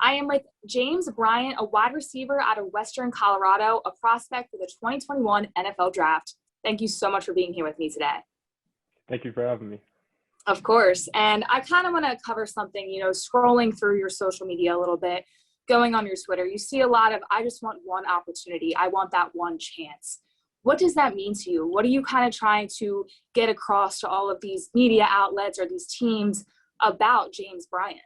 I am with James Bryant, a wide receiver out of Western Colorado, a prospect for the 2021 NFL Draft. Thank you so much for being here with me today. Thank you for having me. Of course. And I kind of want to cover something, scrolling through your social media a little bit, going on your Twitter, you see a lot of, I just want one opportunity. I want that one chance. What does that mean to you? What are you kind of trying to get across to all of these media outlets or these teams about James Bryant?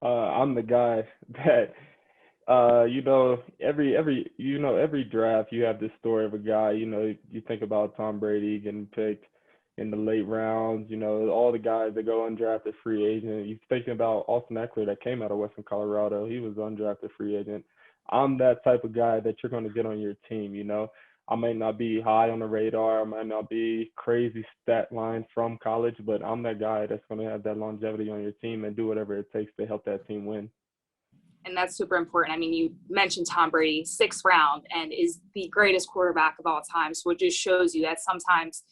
I'm the guy that, every draft you have this story of a guy. You think about Tom Brady getting picked in the late rounds. All the guys that go undrafted free agent. You're thinking about Austin Eckler that came out of Western Colorado. He was undrafted free agent. I'm that type of guy that you're going to get on your team. I might not be high on the radar. I might not be crazy stat line from college, but I'm that guy that's going to have that longevity on your team and do whatever it takes to help that team win. And that's super important. I mean, you mentioned Tom Brady, 6th round, and is the greatest quarterback of all time. So it just shows you that sometimes,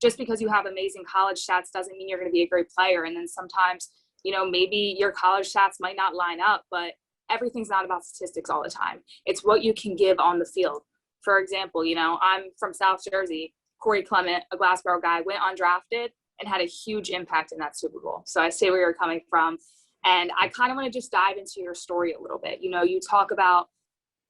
just because you have amazing college stats doesn't mean you're going to be a great player. And then sometimes, maybe your college stats might not line up, but everything's not about statistics all the time. It's what you can give on the field. For example, I'm from South Jersey. Corey Clement, a Glassboro guy, went undrafted and had a huge impact in that Super Bowl. So I see where you're coming from. And I kind of want to just dive into your story a little bit. You talk about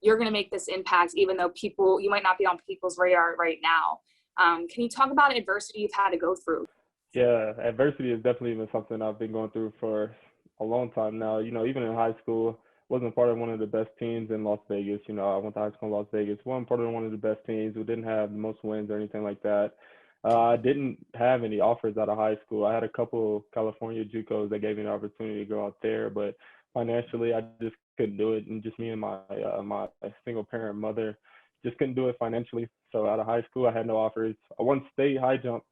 you're going to make this impact, even though you might not be on people's radar right now. Can you talk about adversity you've had to go through? Yeah, adversity has definitely been something I've been going through for a long time now. Even in high school, wasn't part of one of the best teams in Las Vegas. I went to high school in Las Vegas. Wasn't part of one of the best teams. We didn't have the most wins or anything like that. I didn't have any offers out of high school. I had a couple California JUCOs that gave me the opportunity to go out there, but financially, I just couldn't do it. And just me and my single parent mother just couldn't do it financially. So out of high school, I had no offers. I won state high jump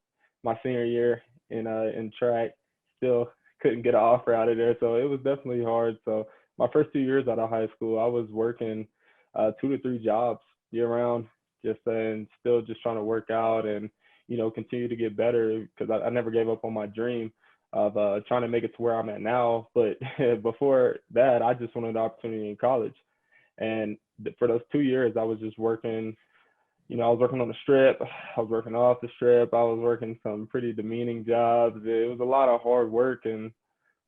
my senior year in track. Still couldn't get an offer out of there. So it was definitely hard. So my first 2 years out of high school, I was working 2 to 3 jobs year round, and still just trying to work out and, continue to get better, because I never gave up on my dream of trying to make it to where I'm at now. But before that, I just wanted the opportunity in college. And for those 2 years, I was just working. I was working on the strip. I was working off the strip. I was working some pretty demeaning jobs. It was a lot of hard work and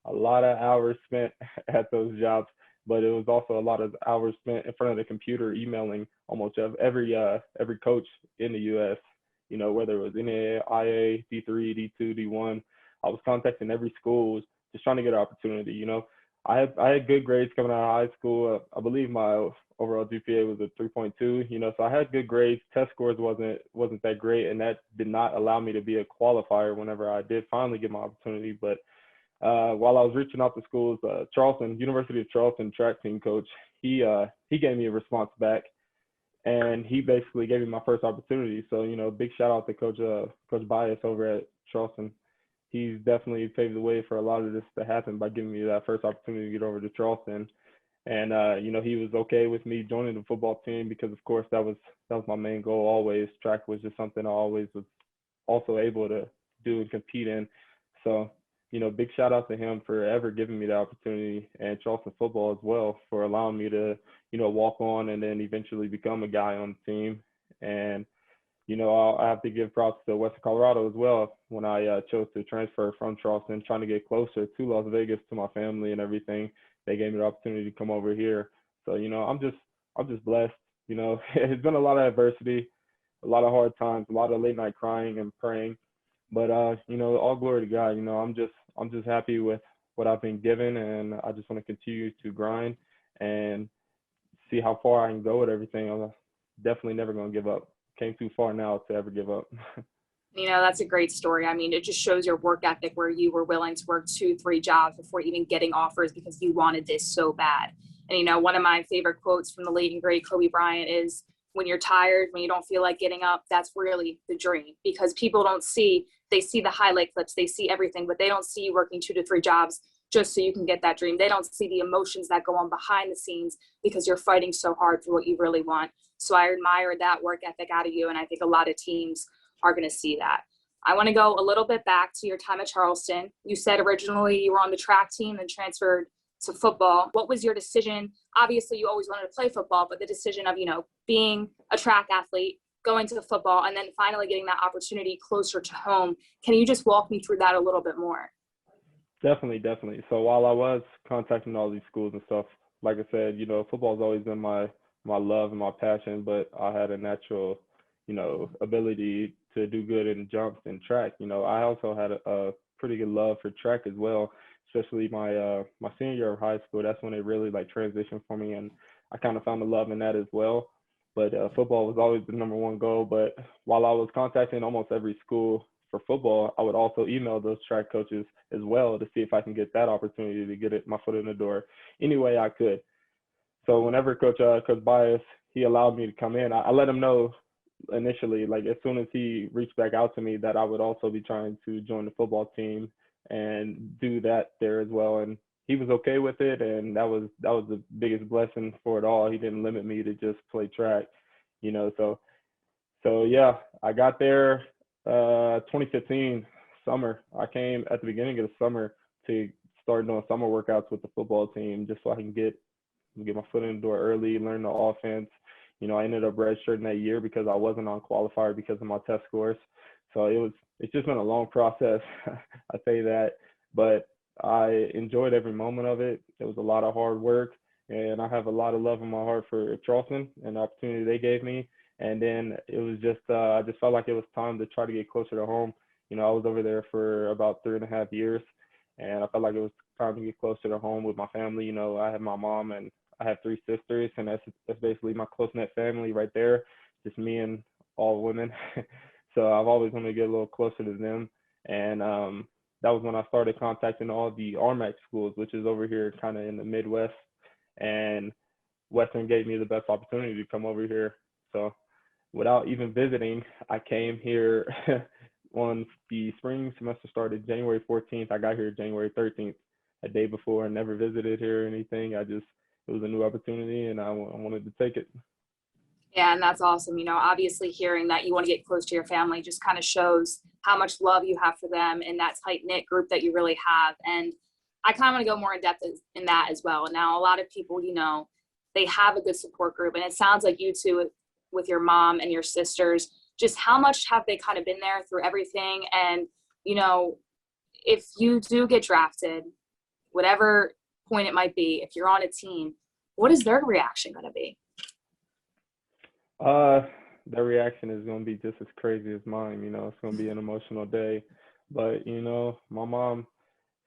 a lot of hours spent at those jobs, but it was also a lot of hours spent in front of the computer emailing almost every coach in the U.S., whether it was NAIA, D3, D2, D1. I was contacting every school, just trying to get an opportunity. I had good grades coming out of high school. I believe my overall GPA was a 3.2, so I had good grades. Test scores wasn't that great, and that did not allow me to be a qualifier whenever I did finally get my opportunity. But while I was reaching out to schools, University of Charleston track team coach, he gave me a response back, and he basically gave me my first opportunity. So, big shout out to Coach Bias over at Charleston. He's definitely paved the way for a lot of this to happen by giving me that first opportunity to get over to Charleston. And, he was okay with me joining the football team because, of course, that was my main goal always. Track was just something I always was also able to do and compete in. So, big shout out to him for ever giving me the opportunity, and Charleston football as well for allowing me to, walk on and then eventually become a guy on the team. And, I have to give props to Western Colorado as well when I chose to transfer from Charleston, trying to get closer to Las Vegas, to my family and everything. They gave me the opportunity to come over here. So, I'm just blessed. It's been a lot of adversity, a lot of hard times, a lot of late night crying and praying. But all glory to God. I'm just happy with what I've been given, and I just want to continue to grind and see how far I can go with everything. I'm definitely never going to give up. Came too far now to ever give up. That's a great story. I mean, it just shows your work ethic where you were willing to work 2-3 jobs before even getting offers because you wanted this so bad. And, one of my favorite quotes from the late and great Kobe Bryant is, when you're tired, when you don't feel like getting up, that's really the dream, because people they see the highlight clips, they see everything, but they don't see you working 2 to 3 jobs just so you can get that dream. They don't see the emotions that go on behind the scenes because you're fighting so hard for what you really want. So I admire that work ethic out of you, and I think a lot of teams are going to see that. I want to go a little bit back to your time at Charleston. You said originally you were on the track team and transferred to football. What was your decision? Obviously, you always wanted to play football, but the decision of, being a track athlete, going to football, and then finally getting that opportunity closer to home. Can you just walk me through that a little bit more? Definitely. So while I was contacting all these schools and stuff, like I said, football's always been my love and my passion, but I had a natural, ability to do good in jumps and track. I also had a pretty good love for track as well, especially my senior year of high school. That's when it really like transitioned for me, and I kind of found a love in that as well. But football was always the number one goal. But while I was contacting almost every school for football, I would also email those track coaches as well to see if I can get that opportunity to get my foot in the door any way I could. So whenever Coach Bias, he allowed me to come in, I let him know initially, like as soon as he reached back out to me, that I would also be trying to join the football team and do that there as well. And he was okay with it, and that was the biggest blessing for it all. He didn't limit me to just play track, So yeah, I got there 2015 summer. I came at the beginning of the summer to start doing summer workouts with the football team just so I can get my foot in the door early, learn the offense. I ended up redshirting that year because I wasn't on qualifier because of my test scores. So it's just been a long process. I say that, but I enjoyed every moment of it. It was a lot of hard work, and I have a lot of love in my heart for Charleston and the opportunity they gave me. And then it was just, I just felt like it was time to try to get closer to home. I was over there for about 3.5 years, and I felt like it was time to get closer to home with my family. I have my mom and I have 3 sisters, and that's basically my close-knit family right there, just me and all women. So I've always wanted to get a little closer to them. And that was when I started contacting all the RMAC schools, which is over here kind of in the Midwest. And Western gave me the best opportunity to come over here. So without even visiting, I came here on the spring semester started January 14th. I got here January 13th, a day before. I never visited here or anything. It was a new opportunity, and I wanted to take it. Yeah, and that's awesome. Obviously hearing that you want to get close to your family just kind of shows how much love you have for them and that tight-knit group that you really have. And I kind of want to go more in depth in that as well. Now, a lot of people, they have a good support group, and it sounds like you two with your mom and your sisters, just how much have they kind of been there through everything? And, if you do get drafted, whatever point it might be, if you're on a team, what is their reaction going to be? Their reaction is going to be just as crazy as mine. It's going to be an emotional day, but my mom,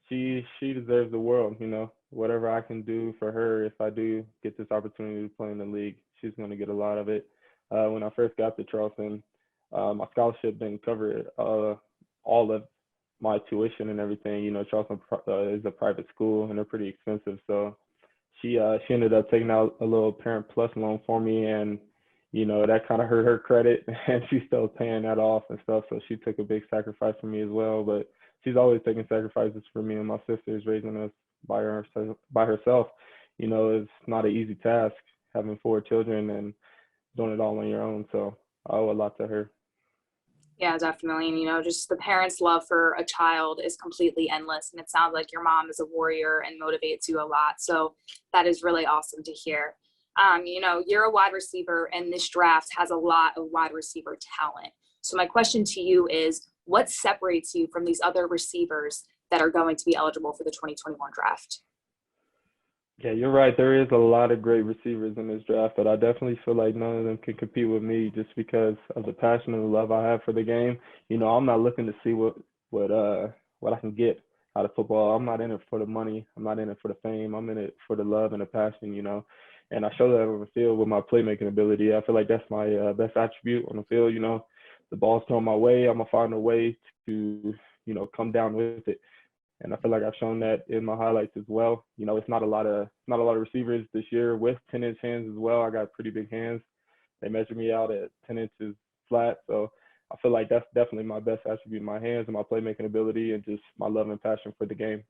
she deserves the world. Whatever I can do for her, if I do get this opportunity to play in the league, she's going to get a lot of it. When I first got to Charleston, my scholarship didn't cover all of my tuition and everything. Charleston is a private school, and they're pretty expensive. So she ended up taking out a little Parent Plus loan for me, and that kind of hurt her credit, and she's still paying that off and stuff. So she took a big sacrifice for me as well. But she's always taking sacrifices for me and my sisters, raising us by herself. It's not an easy task having 4 children and doing it all on your own. So I owe a lot to her. Yeah, definitely. And, just the parents' love for a child is completely endless. And it sounds like your mom is a warrior and motivates you a lot. So that is really awesome to hear. You're a wide receiver, and this draft has a lot of wide receiver talent. So my question to you is, what separates you from these other receivers that are going to be eligible for the 2021 draft? Yeah, you're right. There is a lot of great receivers in this draft, but I definitely feel like none of them can compete with me just because of the passion and the love I have for the game. I'm not looking to see what I can get out of football. I'm not in it for the money. I'm not in it for the fame. I'm in it for the love and the passion, And I show that on the field with my playmaking ability. I feel like that's my best attribute on the field. The ball's thrown my way. I'm going to find a way to, come down with it. And I feel like I've shown that in my highlights as well. It's not a lot of receivers this year with 10-inch hands as well. I got pretty big hands. They measure me out at 10 inches flat. So I feel like that's definitely my best attribute, my hands and my playmaking ability and just my love and passion for the game.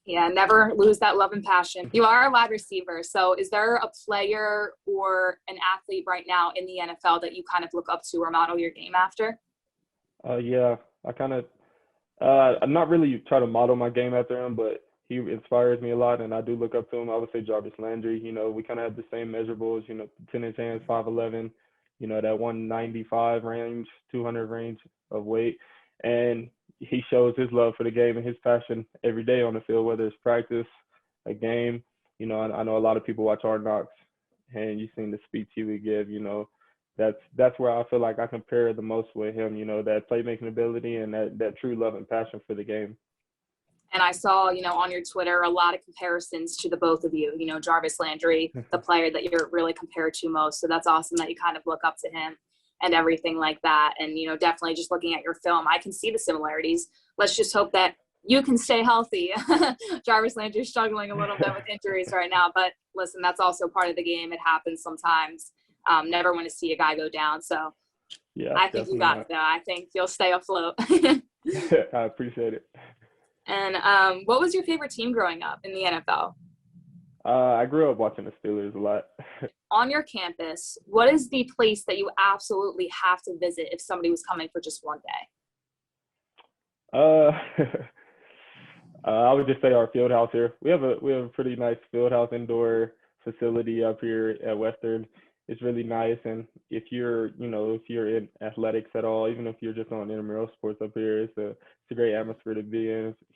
Yeah, never lose that love and passion. You are a wide receiver. So is there a player or an athlete right now in the NFL that you kind of look up to or model your game after? Yeah, I kind of I'm not really try to model my game after him, but he inspires me a lot, and I do look up to him. I would say Jarvis Landry. We kind of have the same measurables. 10-inch hands, 5'11". That 195 range, 200 range of weight, and he shows his love for the game and his passion every day on the field, whether it's practice, a game. I know a lot of people watch Hard Knocks, and you've seen the speech he would give. That's where I feel like I compare the most with him. That playmaking ability and that true love and passion for the game. And I saw, on your Twitter, a lot of comparisons to the both of you, Jarvis Landry, the player that you're really compared to most. So that's awesome that you kind of look up to him and everything like that. And, definitely just looking at your film, I can see the similarities. Let's just hope that you can stay healthy. Jarvis Landry's struggling a little bit with injuries right now, but listen, that's also part of the game. It happens sometimes. Never want to see a guy go down. So yeah, I think you got it, though. I think you'll stay afloat. I appreciate it. And what was your favorite team growing up in the NFL? I grew up watching the Steelers a lot. On your campus, what is the place that you absolutely have to visit if somebody was coming for just one day? I would just say our field house here. We have a pretty nice field house indoor facility up here at Western. It's really nice, and if you're in athletics at all, even if you're just on intramural sports up here, it's a great atmosphere to be in. It's a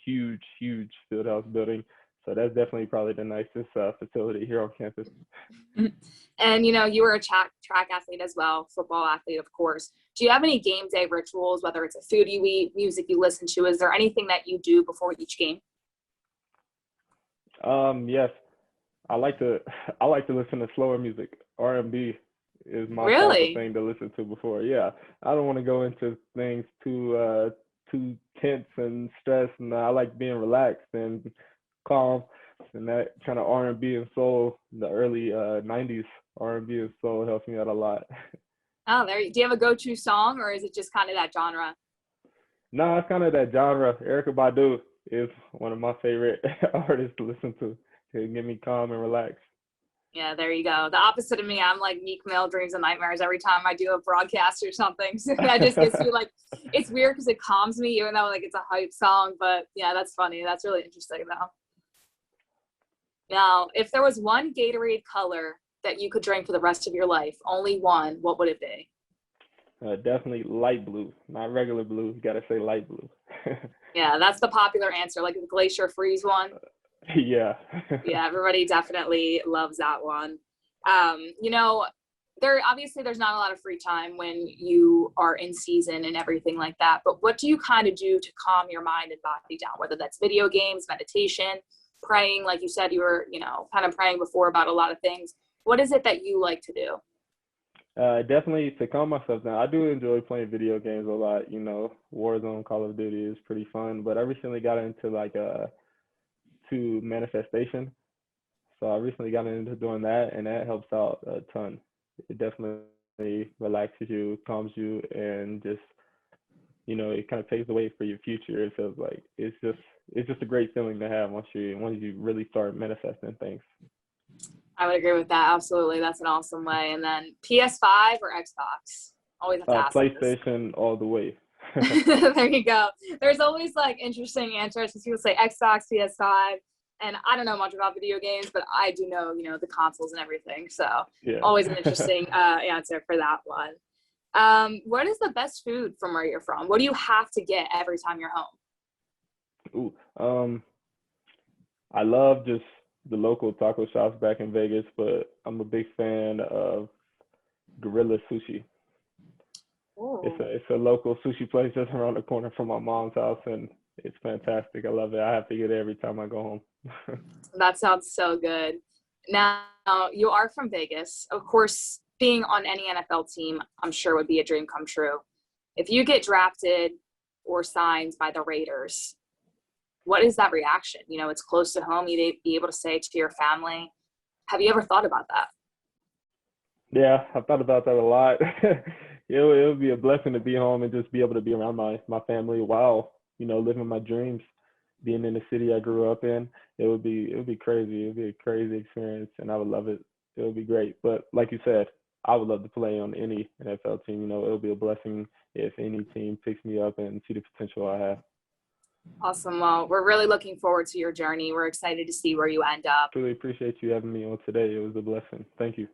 huge field house building, so that's definitely probably the nicest facility here on campus. And you were a track athlete as well, football athlete, of course. Do you have any game day rituals, whether it's a food you eat, music you listen to? Is there anything that you do before each game? Yes. I like to listen to slower music. R&B is my really? favorite thing to listen to before. Yeah, I don't want to go into things too tense and stressed, and I like being relaxed and calm. And that kind of R&B and soul, the early '90s R&B and soul helps me out a lot. Oh, do you have a go-to song, or is it just kind of that genre? No, it's kind of that genre. Erykah Badu is one of my favorite artists to listen to get me calm and relaxed. Yeah, there you go. The opposite of me. I'm like Meek Mill, Dreams and Nightmares every time I do a broadcast or something. So that just gets me it's weird because it calms me, even though it's a hype song. But yeah, that's funny. That's really interesting though. Now, if there was one Gatorade color that you could drink for the rest of your life, only one, what would it be? Definitely light blue, not regular blue. You got to say light blue. Yeah, that's the popular answer, like the Glacier Freeze one. Yeah. Yeah, everybody definitely loves that one. There's not a lot of free time when you are in season and everything like that. But what do you kind of do to calm your mind and body down, whether that's video games, meditation, praying, like you said, you were, kind of praying before about a lot of things. What is it that you like to do? Definitely to calm myself down. I do enjoy playing video games a lot. Warzone, Call of Duty is pretty fun. But I recently got into to manifestation. So I recently got into doing that, and that helps out a ton. It definitely relaxes you, calms you, and just, it kind of paves the way for your future. It feels like it's just a great feeling to have once you really start manifesting things. I would agree with that. Absolutely. That's an awesome way. And then PS5 or Xbox? Always have to ask PlayStation all the way. There you go. There's always interesting answers. People say Xbox, PS5, and I don't know much about video games, but I do know, the consoles and everything. So yeah. Always an interesting answer for that one. What is the best food from where you're from? What do you have to get every time you're home? I love just the local taco shops back in Vegas, but I'm a big fan of Gorilla Sushi. Ooh. It's a local sushi place just around the corner from my mom's house, and it's fantastic. I love it. I have to get it every time I go home. That sounds so good. Now, you are from Vegas. Of course, being on any NFL team, I'm sure would be a dream come true. If you get drafted or signed by the Raiders, what is that reaction? It's close to home. You'd be able to say to your family. Have you ever thought about that? Yeah, I've thought about that a lot. It would be a blessing to be home and just be able to be around my family while, living my dreams, being in the city I grew up in. It would be crazy. It would be a crazy experience, and I would love it. It would be great. But like you said, I would love to play on any NFL team. It would be a blessing if any team picks me up and see the potential I have. Awesome. Well, we're really looking forward to your journey. We're excited to see where you end up. Truly appreciate you having me on today. It was a blessing. Thank you.